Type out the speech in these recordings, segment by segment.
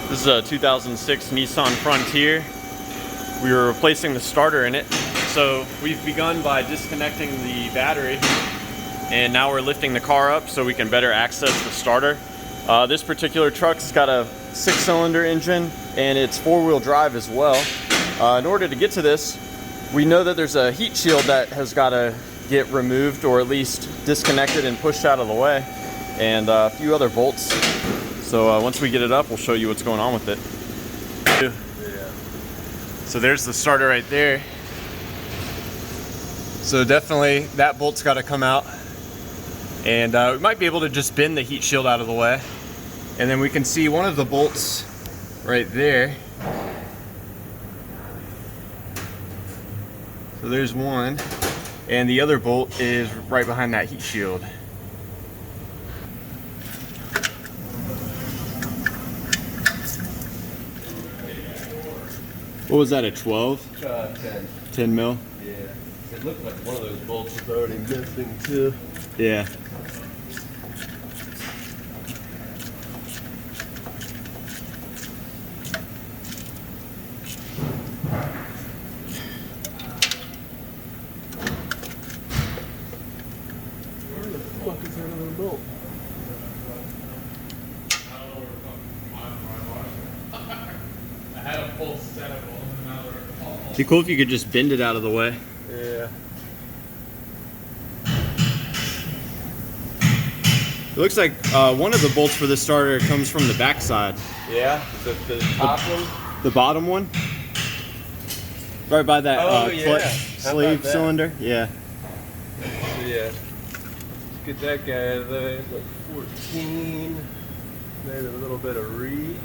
This is a 2006 Nissan Frontier. We were replacing the starter in it. So we've begun by disconnecting the battery, and now we're lifting the car up so we can better access the starter. This particular truck's got a 6-cylinder engine and it's 4-wheel drive as well. In order to get to this, we know that there's a heat shield that has got to get removed or at least disconnected and pushed out of the way, and a few other bolts. So once we get it up, we'll show you what's going on with it. Yeah. So there's the starter right there. So definitely that bolt's got to come out, and we might be able to just bend the heat shield out of the way, and then we can see one of the bolts right there. So there's one, and the other bolt is right behind that heat shield. What was that, a 12? 10. 10 mil? Yeah. It looked like one of those bolts was already missing too. Yeah. Where the fuck is that other bolt? I had a full set of them. It'd be cool if you could just bend it out of the way. Yeah. It looks like one of the bolts for this starter comes from the back side. Yeah? The top one? The bottom one? Right by that yeah. clutch How sleeve about that? cylinder. Yeah. So yeah. Let's get that guy out of there. It's like 14. Maybe a little bit of reach.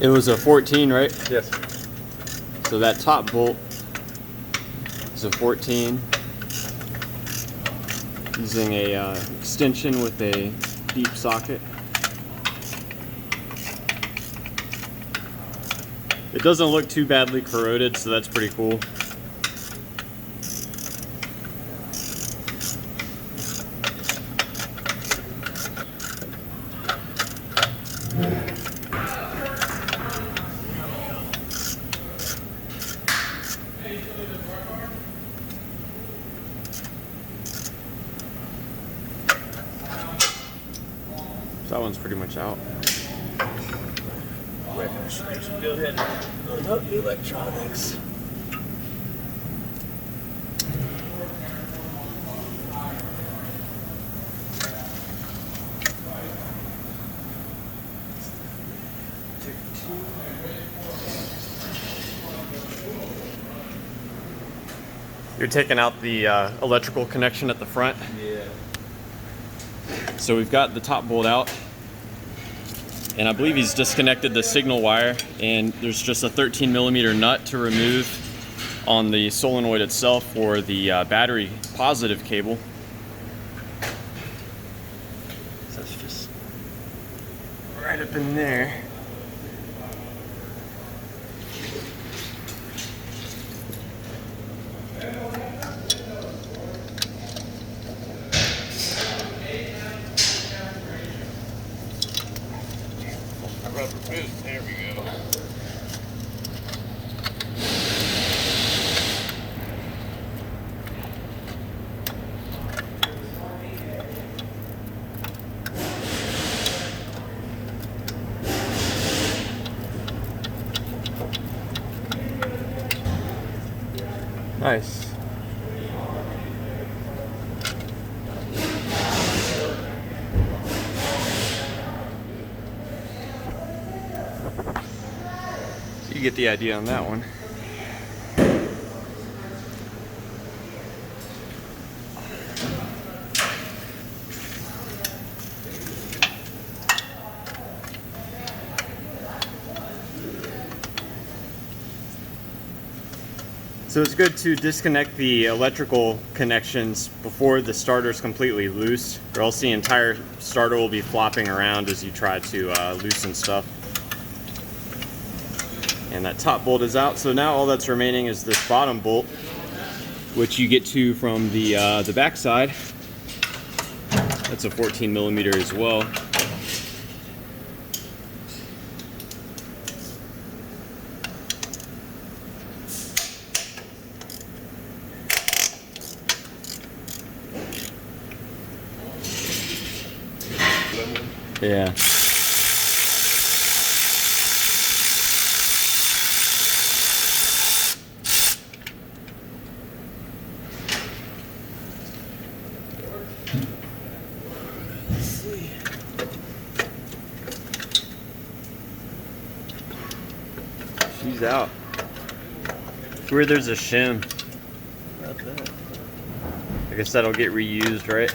It was a 14, right? Yes. So that top bolt is a 14. Using a extension with a deep socket. It doesn't look too badly corroded, so that's pretty cool. So that one's pretty much out. Go ahead and unhook the electronics. You're taking out the electrical connection at the front. Yeah. So we've got the top bolt out, and I believe he's disconnected the signal wire, and there's just a 13mm nut to remove on the solenoid itself for the battery positive cable. So it's just right up in there. Rubber boot. There we go. Nice. You get the idea on that one. So it's good to disconnect the electrical connections before the starter is completely loose, or else the entire starter will be flopping around as you try to loosen stuff. And that top bolt is out, so now all that's remaining is this bottom bolt. which you get to from the back side. That's a 14 millimeter as well. Yeah. Let's see. She's out. Where there's a shim. Not that. I guess that'll get reused, right?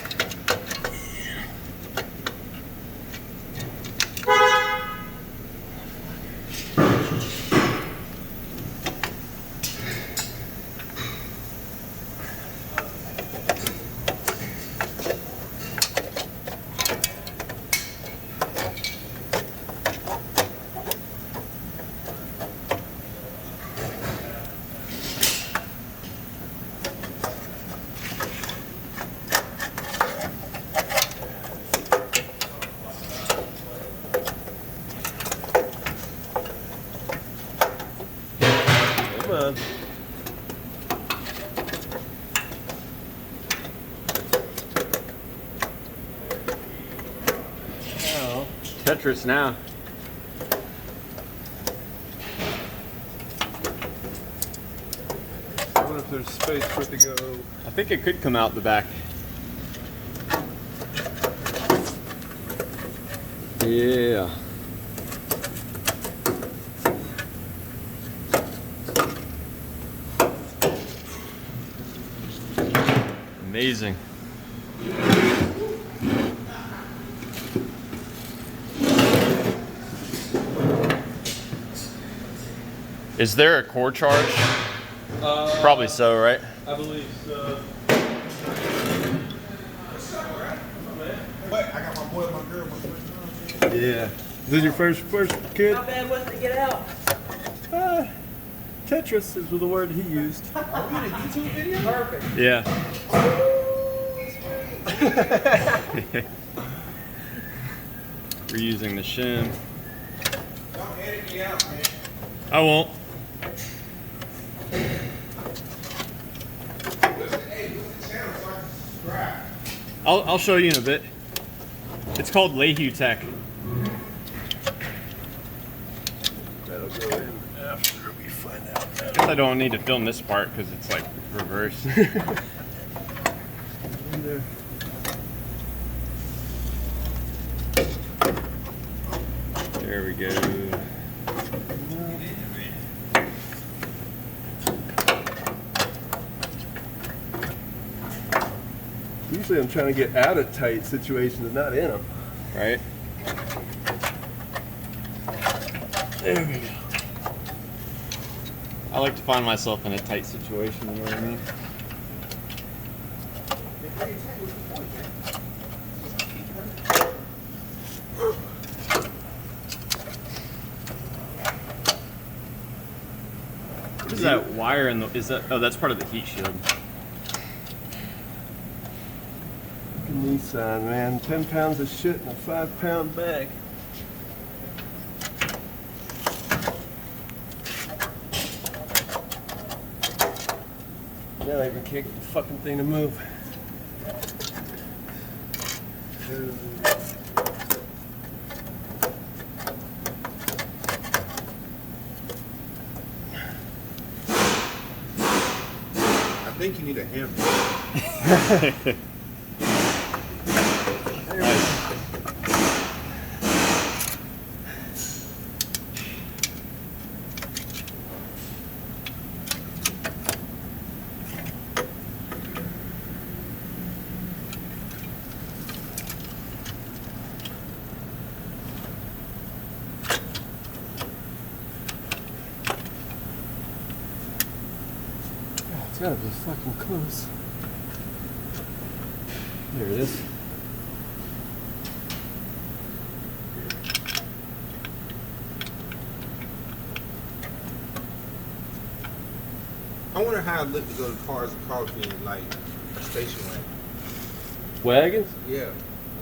Come on. Oh. Tetris now. I wonder if there's space for it to go. I think it could come out the back. Yeah. Amazing. Is there a core charge? Probably so, right? I believe so. But I got my boy and my girl my first time. Yeah. Is this your first kid? How bad was it to get out? Tetris is the word he used. Are we in a YouTube video? Perfect. Yeah. We're using the shim. Don't edit me out, man. I won't. Hey, what's the channel so I can subscribe? I'll show you in a bit. It's called Leahy Tech. That'll go in after we find out. I guess I don't need to film this part because it's like reverse. In there. There we go. Usually I'm trying to get out of tight situations and not in them. Right? There we go. I like to find myself in a tight situation, you know what I mean? What is that wire in the, is that, oh, that's part of the heat shield. Nissan, man. 10 pounds of shit in a 5-pound bag. Now I even can't get the fucking thing to move. I think you need a hammer. It's gotta be fucking close. There it is. I wonder how it looked to go to cars and coffee and like a station wagon. Wagons? Yeah.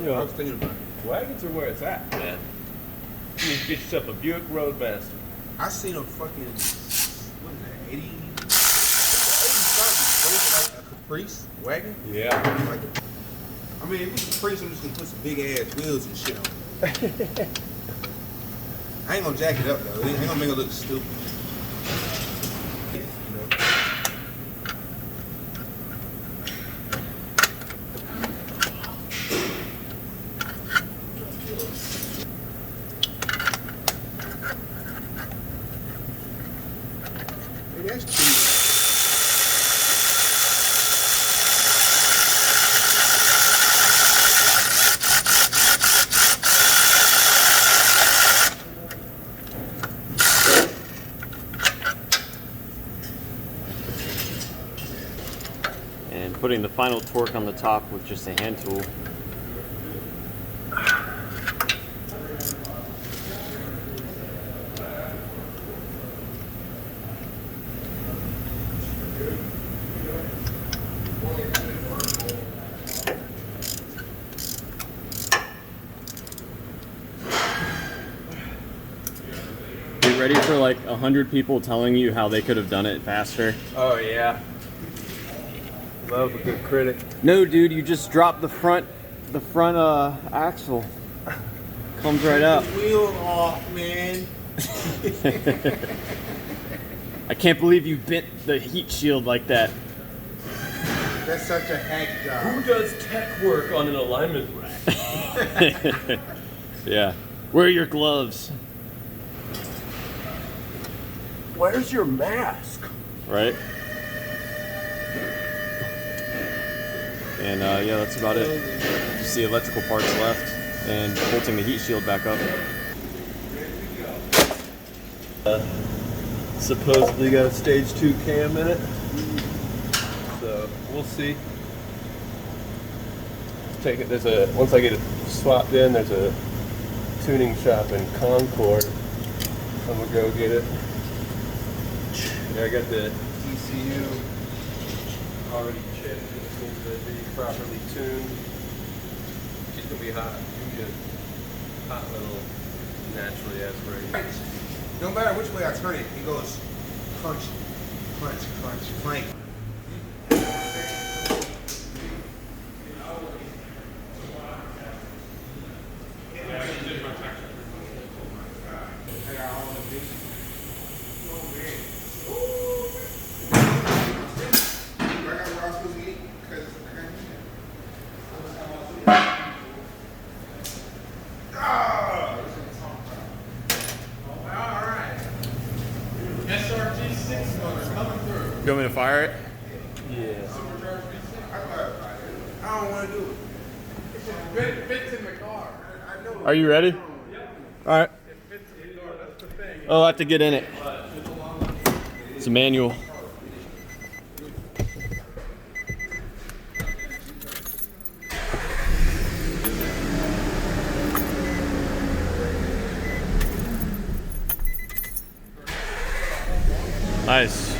Yeah. I was thinking about it. Wagons are where it's at, man. You need to get yourself a Buick Roadmaster. I seen a fucking, what is that, 80 something, like a Caprice wagon? Yeah. Like I mean, if it's a Caprice, I'm just gonna put some big ass wheels and shit on it. I ain't gonna jack it up though. It ain't gonna make it look stupid. You know? Hey, that's cheap. And putting the final torque on the top with just a hand tool. You ready for like 100 people telling you how they could have done it faster? Oh, yeah. Love a good critic. No, dude, you just drop the front axle. Comes right up. Wheel off, man. I can't believe you bent the heat shield like that. That's such a hack Who job. does tech work on an alignment rack? Yeah. Where are your gloves? Where's your mask? Right? And yeah, that's about it. Just the electrical parts left and bolting the heat shield back up. Supposedly got a stage 2 cam in it. So we'll see. Take it. Once I get it swapped in, there's a tuning shop in Concord. I'm gonna go get it. Yeah, I got the ECU already checked. It seems to be properly tuned. She's gonna be hot. She's gonna be a hot little naturally aspirated. No matter which way I turn it, it goes crunch, crunch, crunch, clank. You want me to fire it? Yeah. I don't want to do it. It fits in the car. I know. Are you ready? All right. It fits in the car. That's the thing. I'll have to get in it. It's a manual. Nice.